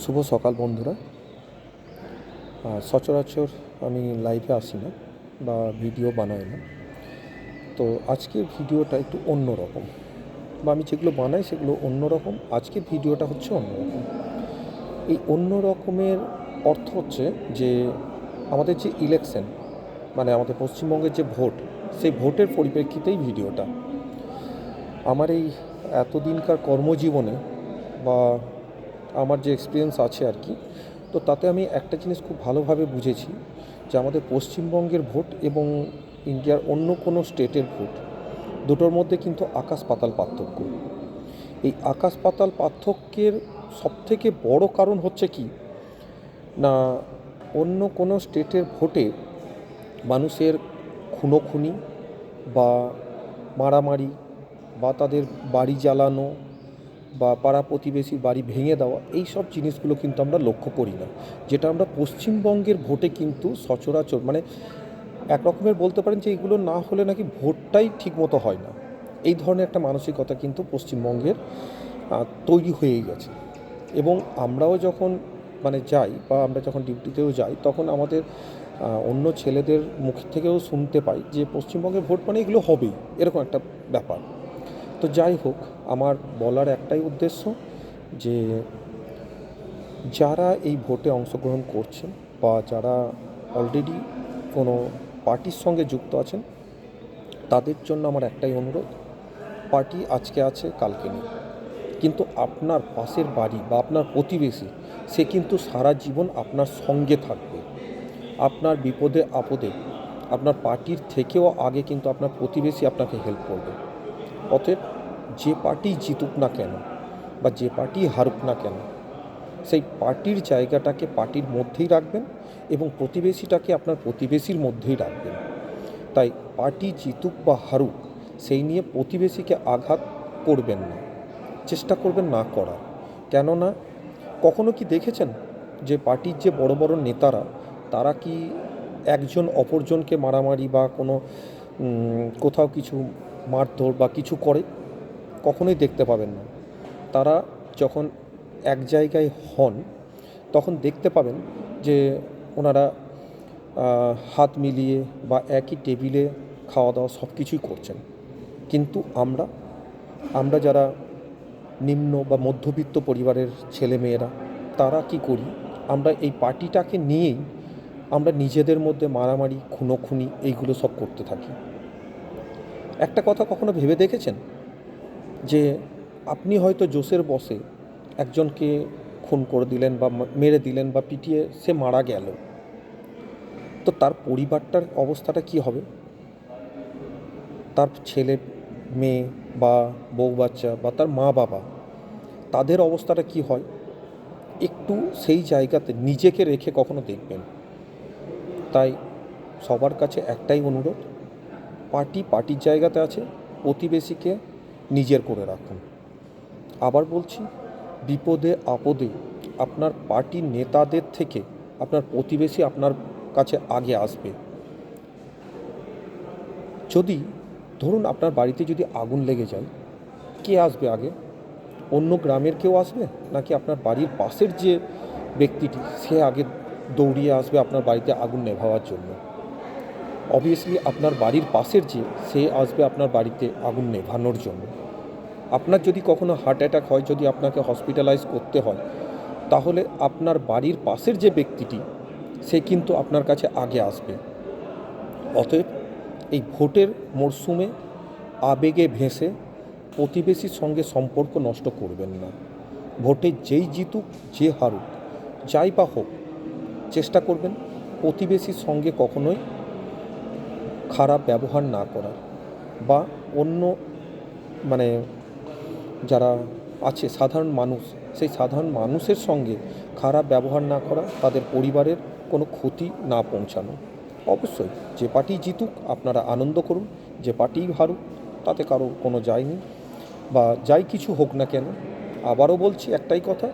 শুভ সকাল বন্ধুরা। সচরাচর আমি লাইভে আসি না বা ভিডিও বানাই না। তো আজকের ভিডিওটা একটু অন্য রকম, বা আমি যেগুলো বানাই সেগুলো অন্য রকম। আজকের ভিডিওটা হচ্ছে অন্য রকম। এই অন্য রকমের অর্থ হচ্ছে যে আমাদের যে ইলেকশন, মানে আমাদের পশ্চিমবঙ্গের যে ভোট, সেই ভোটের পরিপ্রেক্ষিতেই ভিডিওটা। আমার এই এতদিনকার কর্মজীবনে বা আমার যে এক্সপিরিয়েন্স আছে আর কি, তো তাতে আমি একটা জিনিস খুব ভালোভাবে বুঝেছি যে আমাদের পশ্চিমবঙ্গের ভোট এবং ইন্ডিয়ার অন্য কোনো স্টেটের ভোট, দুটোর মধ্যে কিন্তু আকাশ পাতাল পার্থক্য। এই আকাশ পাতাল পার্থক্যের সবথেকে বড় কারণ হচ্ছে কি না, অন্য কোনো স্টেটের ভোটে মানুষের খুনোখুনি বা মারামারি বা তাদের বাড়ি জ্বালানো বা পাড়া প্রতিবেশীর বাড়ি ভেঙে দেওয়া, এই সব জিনিসগুলো কিন্তু আমরা লক্ষ্য করি না, যেটা আমরা পশ্চিমবঙ্গের ভোটে কিন্তু সচরাচর, মানে এক রকমের বলতে পারেন যে এগুলো না হলে নাকি ভোটটাই ঠিকমতো হয় না। এই ধরনের একটা মানসিকতা কিন্তু পশ্চিমবঙ্গের তৈরি হয়েই গেছে। এবং আমরাও যখন যাই বা আমরা যখন ডিউটিতেও যাই, তখন আমাদের অন্য ছেলেদের মুখ থেকেও শুনতে পাই যে পশ্চিমবঙ্গের ভোট মানে এগুলো হবেই, এরকম একটা ব্যাপার। তো যাই হোক, আমার বলার একটাই উদ্দেশ্য যে যারা এই ভোটে অংশগ্রহণ করছেন বা যারা অলরেডি কোনো পার্টির সঙ্গে যুক্ত আছেন, তাদের জন্য আমার একটাই অনুরোধ: পার্টি আজকে আছে, কালকে নেই, কিন্তু আপনার পাশের বাড়ি বা আপনার প্রতিবেশী, সে কিন্তু সারা জীবন আপনার সঙ্গে থাকবে। আপনার বিপদে আপদে আপনার পার্টির থেকেও আগে কিন্তু আপনার প্রতিবেশী আপনাকে হেল্প করবে। অতএব যে পার্টি জিতুক না কেন বা যে পার্টি হারুক না কেন, সেই পার্টির জায়গাটাকে পার্টির মধ্যেই রাখবেন এবং প্রতিবেশীটাকে আপনার প্রতিবেশীর মধ্যেই রাখবেন। তাই পার্টি জিতুক বা হারুক, সেই নিয়ে প্রতিবেশীকে আঘাত করবেন না, চেষ্টা করবেন না করার। কেননা কখনো কি দেখেছেন যে পার্টির যে বড় বড় নেতারা, তারা কি একজন অপরজনকে মারামারি বা কোনো কোথাও কিছু মারধর বা কিছু করে? কখনোই দেখতে পাবেন না। তারা যখন এক জায়গায় হন, তখন দেখতে পাবেন যে ওনারা হাত মিলিয়ে বা একই টেবিলে খাওয়া দাওয়া সব কিছুই করছেন। কিন্তু আমরা যারা নিম্ন বা মধ্যবিত্ত পরিবারের ছেলেমেয়েরা, তারা কি করি, আমরা এই পার্টিটাকে নিয়েই আমরা নিজেদের মধ্যে মারামারি, খুনোখুনি এইগুলো সব করতে থাকি। একটা কথা কখনো ভেবে দেখেছেন যে আপনি হয়তো জোশের বশে একজনকে খুন করে দিলেন বা মেরে দিলেন বা পিটিয়ে সে মারা গেল, তো তার পরিবারটার অবস্থাটা কি হবে? তার ছেলে মেয়ে বা বউ বাচ্চা বা তার মা বাবা, তাদের অবস্থাটা কি হয়? একটু সেই জায়গাতে নিজেকে রেখে কখনো দেখবেন। তাই সবার কাছে একটাই অনুরোধ: পার্টির জায়গাতে আছে, প্রতিবেশীকে নিজের করে রাখুন। আবার বলছি, বিপদে আপদে আপনার পার্টির নেতাদের থেকে আপনার প্রতিবেশী আপনার কাছে আগে আসবে। যদি ধরুন আপনার বাড়িতে যদি আগুন লেগে যায়, কে আসবে আগে? অন্য গ্রামের কেউ আসবে, নাকি আপনার বাড়ির পাশের যে ব্যক্তিটি, সে আগে দৌড়িয়ে আসবে আপনার বাড়িতে আগুন নেভানোর জন্য? অবভিয়াসলি আপনার বাড়ির পাশের যে, সে আসবে আপনার বাড়িতে আগুন নেভানোর জন্য। আপনার যদি কখনো হার্ট অ্যাটাক হয়, যদি আপনাকে হসপিটালাইজ করতে হয়, তাহলে আপনার বাড়ির পাশের যে ব্যক্তিটি, সে কিন্তু আপনার কাছে আগে আসবে। অতএব এই ভোটের মরশুমে আবেগে ভেসে প্রতিবেশীর সঙ্গে সম্পর্ক নষ্ট করবেন না। ভোটে যেই জিতুক, যে হারুক, যাই বা হোক, চেষ্টা করবেন প্রতিবেশীর সঙ্গে কখনোই খারাপ ব্যবহার না করার, বা অন্য যারা আছে সাধারণ মানুষ, সেই সাধারণ মানুষের সঙ্গে খারাপ ব্যবহার না করা, তাদের পরিবারের কোনো ক্ষতি না পৌঁছানো। অবশ্যই যে পার্টি জিতুক আপনারা আনন্দ করুন, যে পার্টি হারুক তাতে কারো কোনো যায় নেই, বা যাই কিছু হোক না কেন। আবারও বলছি একটাই কথা: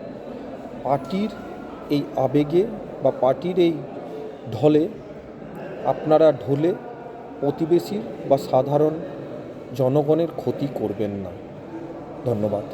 পার্টির এই আবেগে বা পার্টির এই ঢলে আপনারা ঢলে প্রতিবেশীর বা সাধারণ জনগণের ক্ষতি করবেন না। ধন্যবাদ।